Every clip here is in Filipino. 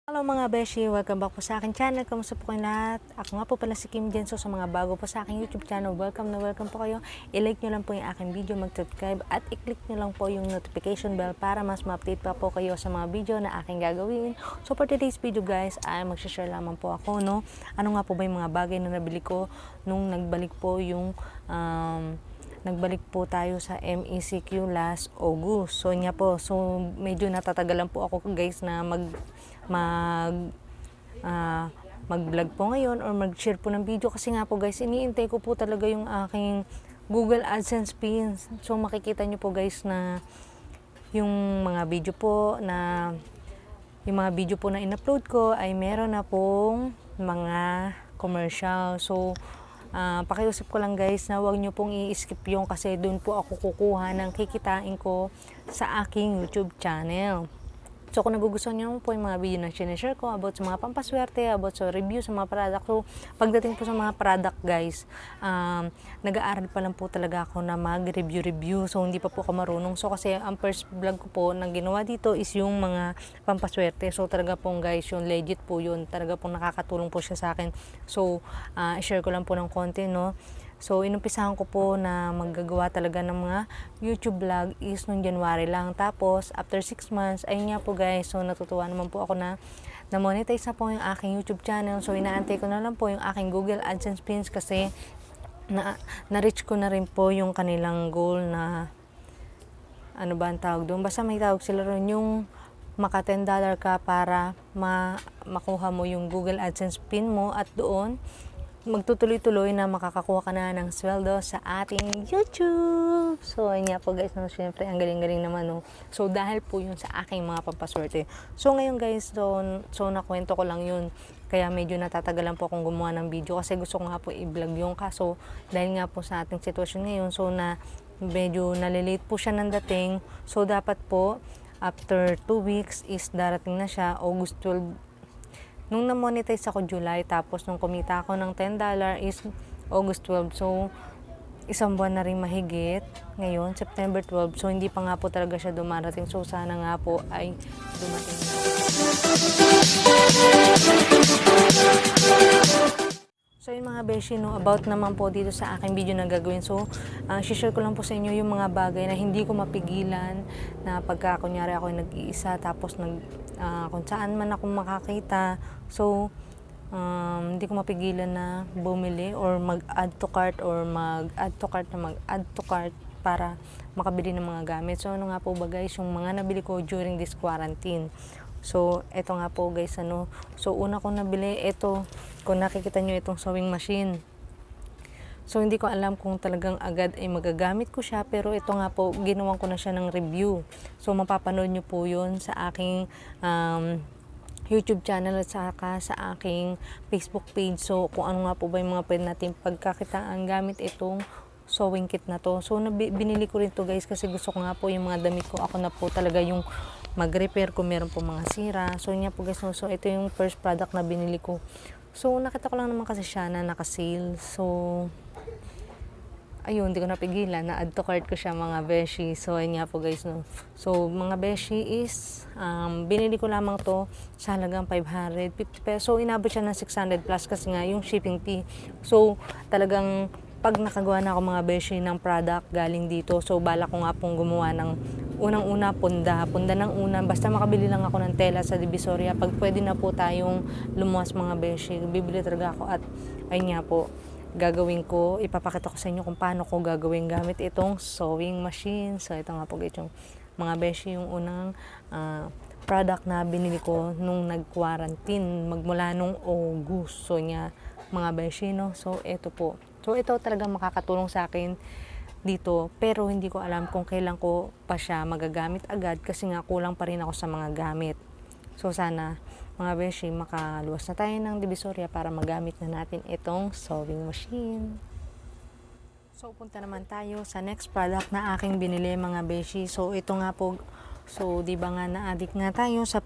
Hello mga beshi, welcome back po sa aking channel. Kamusta po kayo lahat? Ako nga po pala si Kim Jen. So sa mga bago po sa aking YouTube channel, welcome po kayo. I-like nyo lang po yung aking video, mag-subscribe at i-click nyo lang po yung notification bell para mas ma-update pa po kayo sa mga video na aking gagawin. So for today's video guys, ay mag-share lamang po ako, no? Ano nga po ba yung mga bagay na nabili ko nung nagbalik po yung nagbalik po tayo sa MECQ last August. So niya po, so medyo natatagalan po ako guys na mag-vlog po ngayon or mag-share po ng video kasi nga po guys, iniintay ko po talaga yung aking Google AdSense pins. So makikita nyo po guys na yung mga video po na in-upload ko ay meron na pong mga commercial. So pakiusap ko lang guys na huwag nyo pong i-skip yung kasi doon po ako kukuha ng kikitain ko sa aking YouTube channel. So kung nagugustuhan nyo po yung mga video na sinashare ko about sa mga pampaswerte, about sa review sa mga product. So pagdating po sa mga product guys, nag-aaral pa lang po talaga ako na mag-review. So hindi pa po ako marunong. So kasi ang first vlog ko po na ginawa dito is yung mga pampaswerte. So talaga pong guys, yung legit po yun. Talaga pong nakakatulong po siya sa akin. So share ko lang po ng konti, no. So, inumpisahan ko po na maggagawa talaga ng mga YouTube vlog is noong January lang. Tapos, after 6 months, ayun nga po guys, so natutuwa naman po ako na na-monetize na po yung aking YouTube channel. So, inaantay ko na lang po yung aking Google AdSense pins kasi na-reach ko na rin po yung kanilang goal na ano ba ang tawag doon. Basta may tawag sila ron yung maka $10 ka para makuha mo yung Google AdSense pin mo at doon magtutuloy-tuloy na makakakuha ka na ng sweldo sa ating YouTube. So, ayun nga po guys, no, syempre, ang galing-galing naman, no. So, dahil po yun sa aking mga pampaswerte. So, ngayon guys, so nakwento ko lang yun. Kaya medyo natatagalan po akong gumawa ng video kasi gusto ko nga po i-vlog yung kaso. Dahil nga po sa ating sitwasyon ngayon, so medyo nalilate po siya ng dating. So, dapat po, after 2 weeks is darating na siya, August 12. Nung na-monetize ako July, tapos nung kumita ako ng $10 is August 12. So, isang buwan na rin mahigit. Ngayon, September 12. So, hindi pa nga po talaga siya dumarating. So, sana nga po ay dumating na. So, yung mga beshi, no, about naman po dito sa aking video na gagawin. So, share ko lang po sa inyo yung mga bagay na hindi ko mapigilan na pagka kunyari ako nag-iisa tapos kung saan man ako makakita. So, hindi ko mapigilan na bumili or mag-add to cart para makabili ng mga gamit. So, ano nga po ba guys, yung mga nabili ko during this quarantine. So, eto nga po guys, ano. So, una kong nabili, eto, kung nakikita nyo itong sewing machine. So, hindi ko alam kung talagang agad ay magagamit ko siya, pero ito nga po, ginawan ko na siya ng review. So, mapapanood nyo po yun sa aking YouTube channel at saka sa aking Facebook page. So, kung ano nga po ba yung mga pwede natin pagkakitaan gamit itong sewing kit na to. So, binili ko rin to guys kasi gusto ko nga po yung mga damit ko. Ako na po talaga yung mag-repair kung meron po mga sira. So, yun nga po guys. So, ito yung first product na binili ko. So, nakita ko lang naman kasi siya na naka-sale. So, ayun, hindi ko napigilan. Na-add to cart ko siya mga beshi. So, ayun nga po guys, no. So, mga beshi is, binili ko lamang to sa halagang 550 pesos. So, inabot siya ng 600 plus kasi nga yung shipping fee. So, talagang pag nakagawa na ako mga beshi ng product galing dito, so bala ko nga pong gumawa ng unang-una punda ng una, basta makabili lang ako ng tela sa Divisoria. Pag pwede na po tayong lumuwas mga beshi, bibili talaga ako at ayun nga po, gagawin ko, ipapakita ko sa inyo kung paano ko gagawin gamit itong sewing machine. So ito nga po yung mga beshi, yung unang product na binili ko nung nag-quarantine magmula nung August. So niya mga beshi, no. So ito po. So ito talaga makakatulong sa akin dito, pero hindi ko alam kung kailan ko pa siya magagamit agad kasi nga kulang pa rin ako sa mga gamit. So sana mga beshi, makaluwas na tayo ng Divisoria para magamit na natin itong sewing machine. So punta naman tayo sa next product na aking binili mga beshi. So ito nga po, so di ba nga na-addict nga tayo sa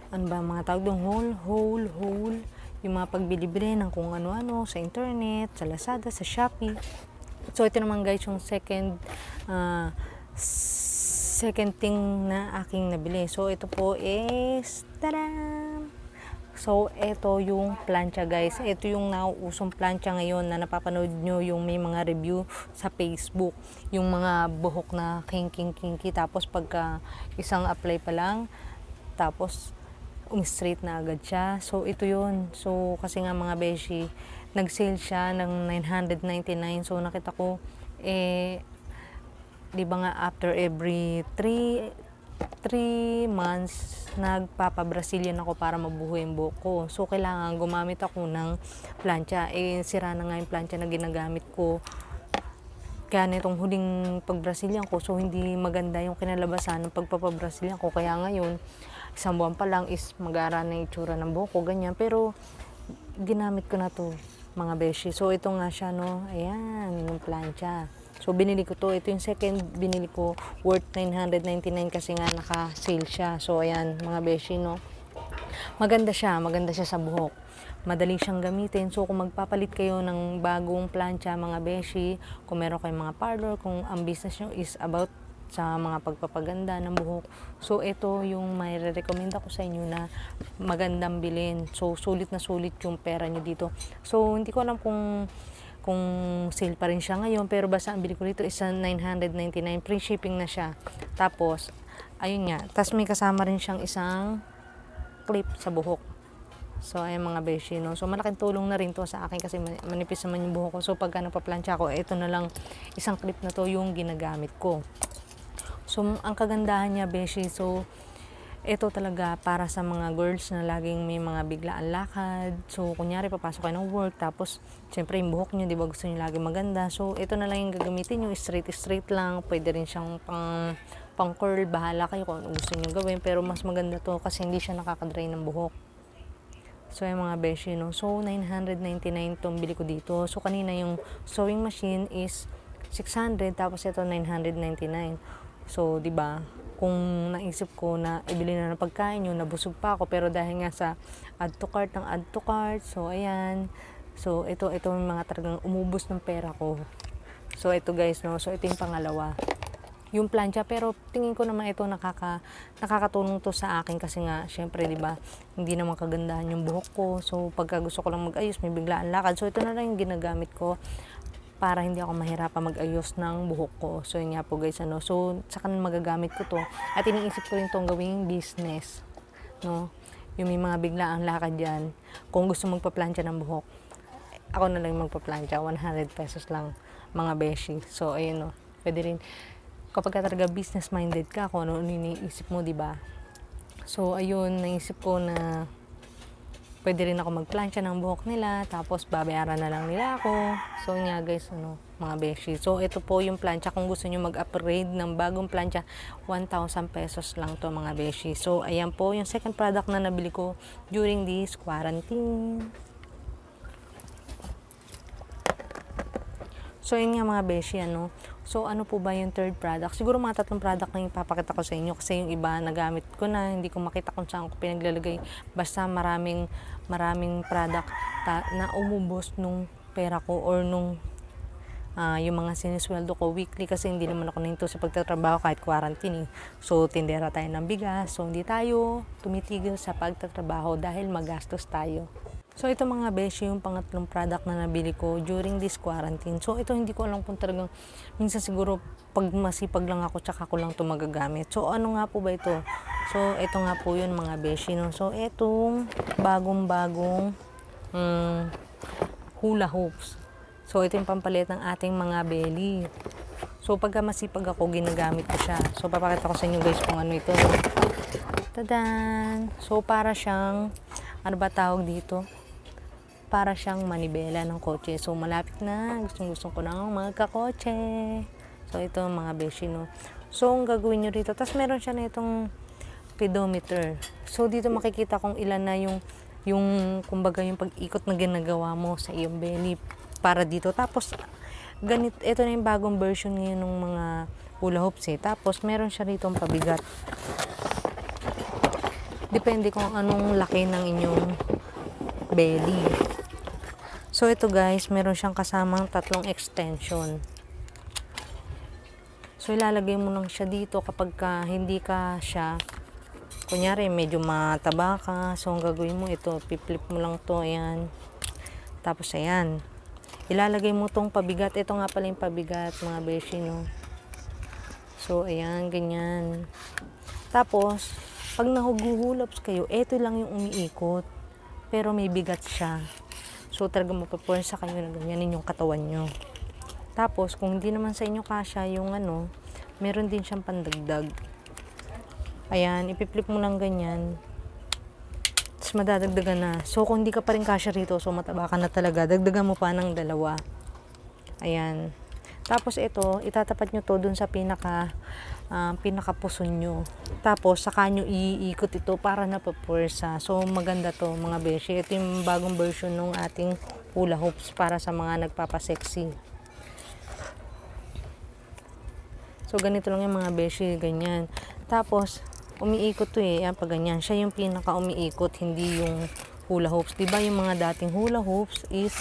ano ba mga tawag doon, haul, yung mga pagbili-bili ng kung ano-ano sa internet, sa Lazada, sa Shopee. So ito naman guys yung second second thing na aking nabili. So, ito po is, tadam! So, ito yung plancha guys. Ito yung nauusong plancha ngayon na napapanood nyo yung may mga review sa Facebook. Yung mga buhok na kinky. Tapos, pagka isang apply pa lang, tapos, straight na agad siya. So, ito yun. So, kasi nga mga beshi, nag-sale siya ng 999. So, nakita ko, di ba nga after every 3 months nagpapa-Brazilian ako para mabuhay yung buhok ko. So kailangan gumamit ako ng plancha. Sira na nga yung plancha na ginagamit ko. Kaya nitong huling pag-Brazilian ko, so hindi maganda yung kinalabasan ng pagpapa-Brazilian ko. Kaya ngayon, isang buwan pa lang is mag-aara na yung itsura ng buhok ko, ganyan. Pero ginamit ko na to mga beshi. So ito nga siya, no. Ayan, yung plancha. So, binili ko to. Ito yung second binili ko. Worth 999 kasi nga naka-sale siya. So, ayan, mga beshi, no. Maganda siya sa buhok. Madali siyang gamitin. So, kung magpapalit kayo ng bagong plancha, mga beshi, kung meron kayong mga parlor, kung ang business nyo is about sa mga pagpapaganda ng buhok. So, ito yung may re-recommend ako sa inyo na magandang bilhin. So, sulit na sulit yung pera nyo dito. So, hindi ko alam kung sale pa rin siya ngayon, pero basta ang bili ko dito is 999, free shipping na siya. Tapos ayun nga, tapos may kasama rin siyang isang clip sa buhok. So ayun mga beshi, no. So malaking tulong na rin to sa akin kasi manipis naman yung buhok ko. So pagka nagpa-plancha ko, ito na lang, isang clip na to yung ginagamit ko. So ang kagandahan niya, beshi, so ito talaga para sa mga girls na laging may mga biglaan lakad. So, kunyari, papasok kayo ng work, tapos, syempre, yung buhok nyo, di ba, gusto nyo laging maganda. So, ito na lang yung gagamitin nyo, straight lang. Pwede rin siyang pang curl, bahala kayo kung ano gusto nyo gawin. Pero, mas maganda to kasi hindi siya nakakadry ng buhok. So, yung mga beshi, no. So, 999 itong bili ko dito. So, kanina yung sewing machine is 600, tapos ito 999. So, di ba, kung naisip ko na ibili na ng pagkain yun, nabusog pa ako, pero dahil nga sa add to cart, so ayan, so ito yung mga talagang umubos ng pera ko. So ito guys, no, so ito yung pangalawa, yung plancha, pero tingin ko naman ito nakakatulong to sa akin kasi nga, syempre, di ba, hindi naman kagandahan yung buhok ko. So pagka gusto ko lang mag-ayos, may biglaan lakad, so ito na lang yung ginagamit ko para hindi ako mahirapan mag-ayos ng buhok ko. So, yun nga po guys, ano. So, saka magagamit ko to. At iniisip ko rin itong gawing business, no. Yung may mga biglaang lakad dyan, kung gusto magpa-plancha ng buhok, ako na lang magpa-plancha, 100 pesos lang, mga beshi. So, ayun, no. Pwede rin, kapag ka talaga business-minded ka, kung ano iniisip mo, diba? So, ayun, naisip ko na pwede rin ako magplancha ng buhok nila, tapos babayaran na lang nila ako. So nga guys, ano, mga beshi. So ito po yung plancha, kung gusto nyo mag-upgrade ng bagong plancha, 1,000 pesos lang to mga beshi. So ayan po yung second product na nabili ko during this quarantine. So yun nga mga beshi, ano. So ano po ba yung third product? Siguro mga 3 product na yung papakita ko sa inyo kasi yung iba nagamit ko na, hindi ko makita kung saan ko pinaglalagay. Basta maraming product na umubos nung pera ko or nung yung mga sinisweldo ko weekly kasi hindi naman ako nahinto sa pagtatrabaho kahit quarantine. So tindera tayo ng bigas, so hindi tayo tumitigil sa pagtatrabaho dahil magastos tayo. So, ito mga beshi, yung pangatlong product na nabili ko during this quarantine. So, ito hindi ko alam kung talagang, minsan siguro, pag masipag lang ako, tsaka ko lang ito magagamit. So, ano nga po ba ito? So, ito nga po yun mga beshi, no? So, itong bagong-bagong hula hoops. So, ito yung pampalit ng ating mga belly. So, pagka masipag ako, ginagamit ko siya. So, papakita ko sa inyo guys kung ano ito. Tadan! So, para siyang, ano ba tawag dito? Para siyang manibela ng kotse. So, malapit na. Gustong-gusto ko na magkakotse. So, ito mga beshi, no. So, ang gagawin nyo rito. Tapos, meron siya na itong pedometer. So, dito makikita kung ilan na yung kumbaga, yung pag-ikot na ginagawa mo sa iyong belly para dito. Tapos, ito na yung bagong version ngayon ng mga hula hoops, eh. Tapos, meron siya rito pabigat. Depende kung anong laki ng inyong belly. So, ito guys, meron siyang kasamang 3 extension. So, So, ilalagay mo lang siya dito kapag hindi ka siya, kunyari, medyo mataba ka. So, ang gagawin mo ito, piplip mo lang to, ayan. Tapos, ayan. Ilalagay mo tong pabigat. Ito nga pala yung pabigat, mga beshi, no? So, ayan, ganyan. Tapos, pag nahuhulaps kayo, ito lang yung umiikot. Pero may bigat siya. So, talaga mapapuwersa kayo na ganyanin yung katawan nyo. Tapos, kung hindi naman sa inyo kasya yung meron din siyang pandagdag. Ayan, ipiplip mo lang ganyan. Tapos, madadagdagan na. So, kung hindi ka pa rin kasya rito, so mataba ka na talaga, dagdagan mo pa ng 2. Ayan. Tapos, ito, itatapat nyo to dun sa pinakapuson nyo. Tapos, saka nyo iikot ito para napapuwersa. So, maganda to, mga beshi. Ito yung bagong version ng ating hula hoops para sa mga nagpapasexy. So, ganito lang yung mga beshi, ganyan. Tapos, umiikot to eh. Yan, pag ganyan. Siya yung pinaka umiikot, hindi yung hula hoops. Diba yung mga dating hula hoops is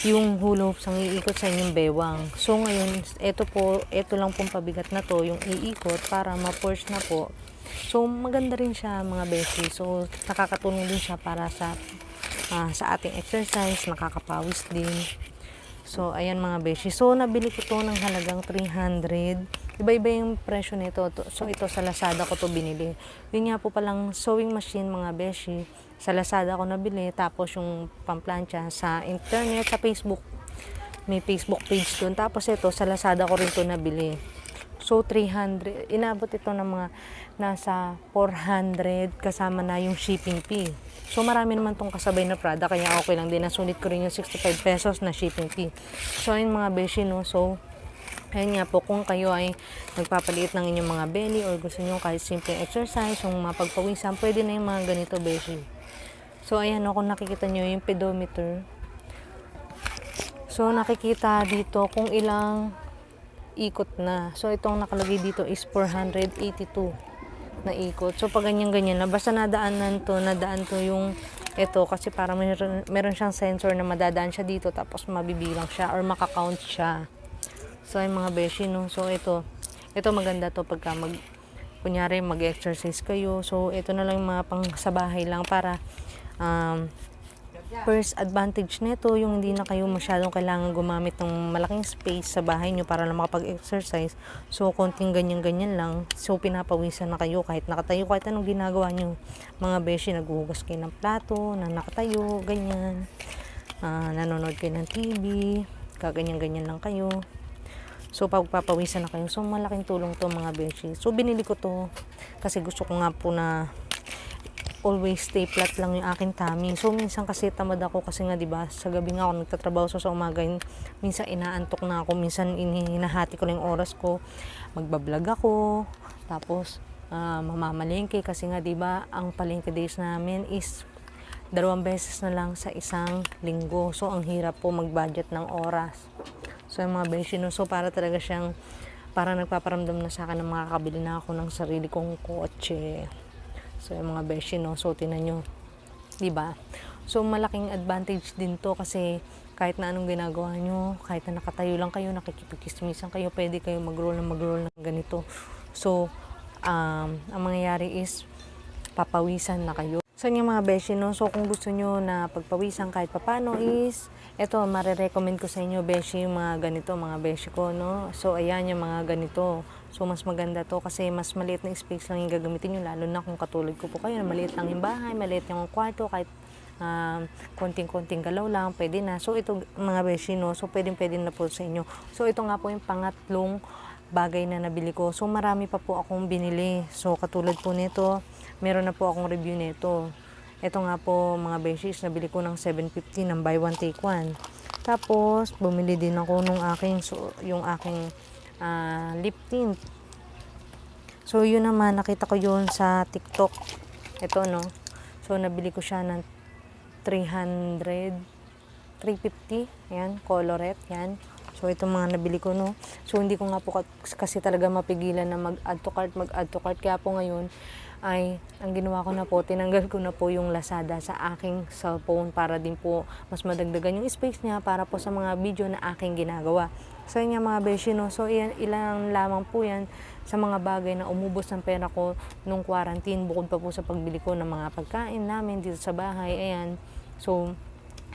yung hula hoops ang iikot sa inyong bewang. So, ngayon, ito lang pong pabigat na to, yung iikot para ma-force na po. So, maganda rin siya, mga beshi. So, nakakatulong din siya para sa ating exercise, nakakapawis din. So, ayan mga beshi. So, nabili ko to ng halagang 300. Iba-iba yung presyo nito. So, ito sa Lazada ko to binili. Yun nga po palang sewing machine, mga beshi. Sa Lazada ko nabili. Tapos, yung pamplansya sa internet, sa Facebook. May Facebook page doon. Tapos, ito, sa Lazada ko rin to nabili. So, 300. Inabot ito ng mga nasa 400 kasama na yung shipping fee. So, marami naman tong kasabay na product, kaya okay lang din. Nasulit ko rin yung 65 pesos na shipping fee. So, ayun mga beshi, no? So, ayun nga po, kung kayo ay nagpapaliit ng inyong mga belly or gusto nyo kahit simple exercise, yung mapagpawisan, pwede na yung mga ganito, beshi. So, ayan, no? Kung nakikita nyo yung pedometer. So, nakikita dito kung ilang ikot na. So, itong nakalagay dito is 482 na ikot. So, pag ganyan-ganyan na, basta nadaan to yung ito, kasi para meron siyang sensor na madadaan siya dito, tapos mabibilang siya or makakount siya. So, yung mga beshi, no? So, ito maganda to pagka kunyari, mag-exercise kayo. So, ito na lang yung mga pang sa bahay lang para, first advantage nito, yung hindi na kayo masyadong kailangan gumamit ng malaking space sa bahay nyo para lang makapag-exercise. So, konting ganyan-ganyan lang. So, pinapawisan na kayo kahit nakatayo, kahit anong ginagawa nyo. Mga beshi, naghuhugas kayo ng plato, na nakatayo, ganyan. Nanonood kayo ng TV, kaganyan-ganyan lang kayo. So, pagpapawisan na kayo. So, malaking tulong to, mga beshi. So, binili ko to kasi gusto ko nga po na always stay flat lang yung aking tummy. So, minsan kasi tamad ako kasi nga, diba, sa gabi nga ako nagtatrabaho. So, sa umaga, minsan inaantok na ako. Minsan, hinahati ko na yung oras ko. Magbablog ako. Tapos, mamamalengke. Kasi nga, diba, ang palengke days namin is 2 beses na lang sa isang linggo. So, ang hirap po mag-budget ng oras. So, yung mga beshi, no? So, para talaga siyang, para nagpaparamdam na sa akin na makakabili na ako ng sarili kong kotse. So, yung mga beshi, no? So, tinan nyo. Diba? So, malaking advantage din to kasi kahit na anong ginagawa nyo, kahit na nakatayo lang kayo, nakikipagkismisan kayo, pwede kayo mag-roll ng ganito. So, ang mangyayari is, papawisan na kayo. So, yung mga beshi, no? So, kung gusto nyo na pagpawisan kahit papano is, eto, marirecommend ko sa inyo, beshi, yung mga ganito, mga beshi ko, no? So, ayan yung mga ganito. So, mas maganda to kasi mas maliit na space lang yung gagamitin nyo, lalo na kung katulad ko po kayo, maliit lang yung bahay, maliit yung kwarto, kahit konting-konting galaw lang, pwede na. So, ito, mga beshi, no? So, pwedeng-pwede na po sa inyo. So, ito nga po yung pangatlong bagay na nabili ko. So, marami pa po akong binili. So, katulad po nito, meron na po akong review nito. Ito nga po, mga beshies, nabili ko ng 750 ng buy one take one. Tapos, bumili din ako nung yung aking lip tint. So, yun naman, nakita ko yun sa TikTok. Ito, no? So, nabili ko siya ng 350. Yan, colorette, yan. So, itong mga nabili ko, no? So, hindi ko nga po kasi talaga mapigilan na mag-add to cart. Kaya po ngayon, ay ang ginawa ko na po, tinanggal ko na po yung Lazada sa aking cellphone para din po mas madagdagan yung space niya para po sa mga video na aking ginagawa. So yun nga mga beshi, no? So ilang lamang po yan sa mga bagay na umubos ng pera ko nung quarantine, bukod pa po sa pagbili ko ng mga pagkain namin dito sa bahay. Ayan. So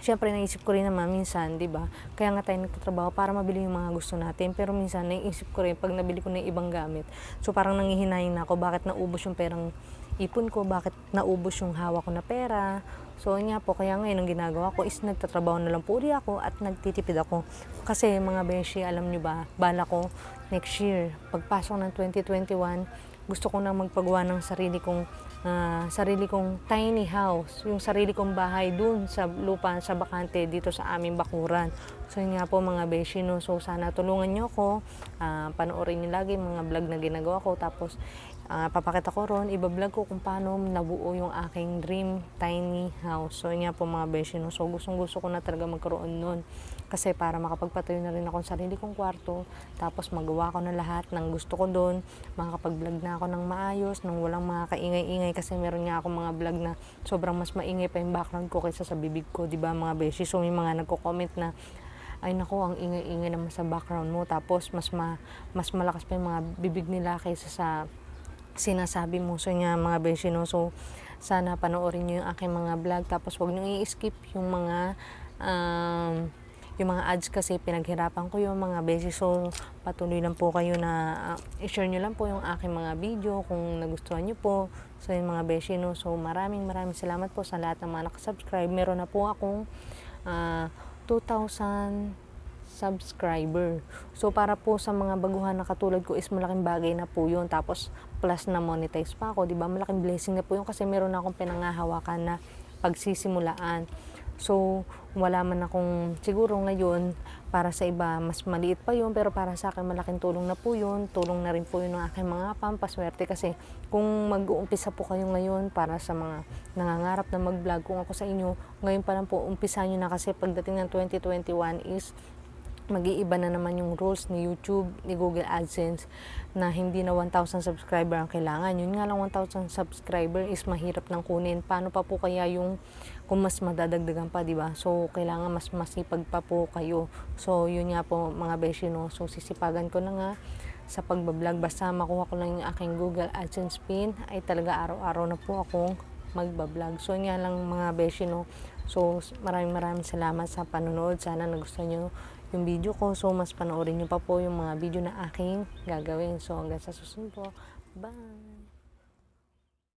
siyempre naisip ko rin naman minsan, 'di ba? Kaya nga tayo nagtatrabaho para mabili yung mga gusto natin. Pero minsan naisip ko rin pag nabili ko na yung ibang gamit. So parang nanghihinayin na ako bakit naubos yung perang ipon ko, bakit naubos yung hawak ko na pera. So yun nga po, kaya ngayon ang ginagawa ko is nagtatrabaho na lang po uli ako at nagtitipid ako. Kasi mga beshi, alam nyo ba, bala ko next year, pagpasok ng 2021, gusto ko na magpagawa ng sarili kong tiny house, yung sarili kong bahay dun sa lupa, sa bakante dito sa aming bakuran. So yun nga po mga beshi, no? So sana tulungan nyo ako, panoorin nyo lagi mga vlog na ginagawa ko, tapos papakita ko ron, ibablog ko kung paano nabuo yung aking dream tiny house. So yun nga po mga beshi, no? So gusto ko na talaga magkaroon nun, kasi para makapagpatayo na rin ako sa sarili kong kwarto, tapos magawa ko na lahat ng gusto ko doon, makakapag-vlog na ako ng maayos, nang walang mga kaingay-ingay, kasi meron nga ako mga vlog na sobrang mas maingay pa yung background ko kaysa sa bibig ko, di ba mga beshi? So may mga nagko-comment na, ay nako, ang ingay-ingay naman sa background mo, tapos mas malakas pa yung mga bibig nila kaysa sa sinasabi mo. So nga mga beshi, no? So sana panoorin nyo yung aking mga vlog, tapos wag nyo i-skip yung mga ads, kasi pinaghirapan ko yung mga beshi. So patuloy lang po kayo na i-share nyo lang po yung aking mga video kung nagustuhan nyo po. So yung mga beshi, no? So maraming salamat po sa lahat ng mga nakasubscribe. Meron na po akong 2,000 subscriber. So para po sa mga baguhan na katulad ko is malaking bagay na po yun. Tapos plus na monetize pa ako, di ba? Malaking blessing na po yun, kasi meron na akong pinangahawakan na pagsisimulaan. So wala man akong, siguro ngayon para sa iba mas maliit pa yun, pero para sa akin malaking tulong na po yun. Tulong na rin po yun ng aking mga pampaswerte, kasi kung mag-uumpisa po kayo ngayon, para sa mga nangangarap na mag-vlog, kung ako sa inyo, ngayon pa lang po umpisa nyo na, kasi pagdating ng 2021 is mag-iiba na naman yung rules ni YouTube, ni Google AdSense, na hindi na 1,000 subscriber ang kailangan. Yun nga lang, 1,000 subscriber is mahirap nang kunin. Paano pa po kaya yung kung mas madadagdagan pa, di ba? So kailangan mas masipag pa po kayo. So yun nga po mga beshi, no? So sisipagan ko na nga sa pagbablog, basta makuha ko lang yung aking Google AdSense pin, ay talaga araw-araw na po akong magbablog. So yun nga lang mga beshi, no? So maraming salamat sa panonood. Sana nagustuhan nyo yung video ko. So mas panoorin nyo pa po yung mga video na aking gagawin. So hanggang sa susunod po. Bye!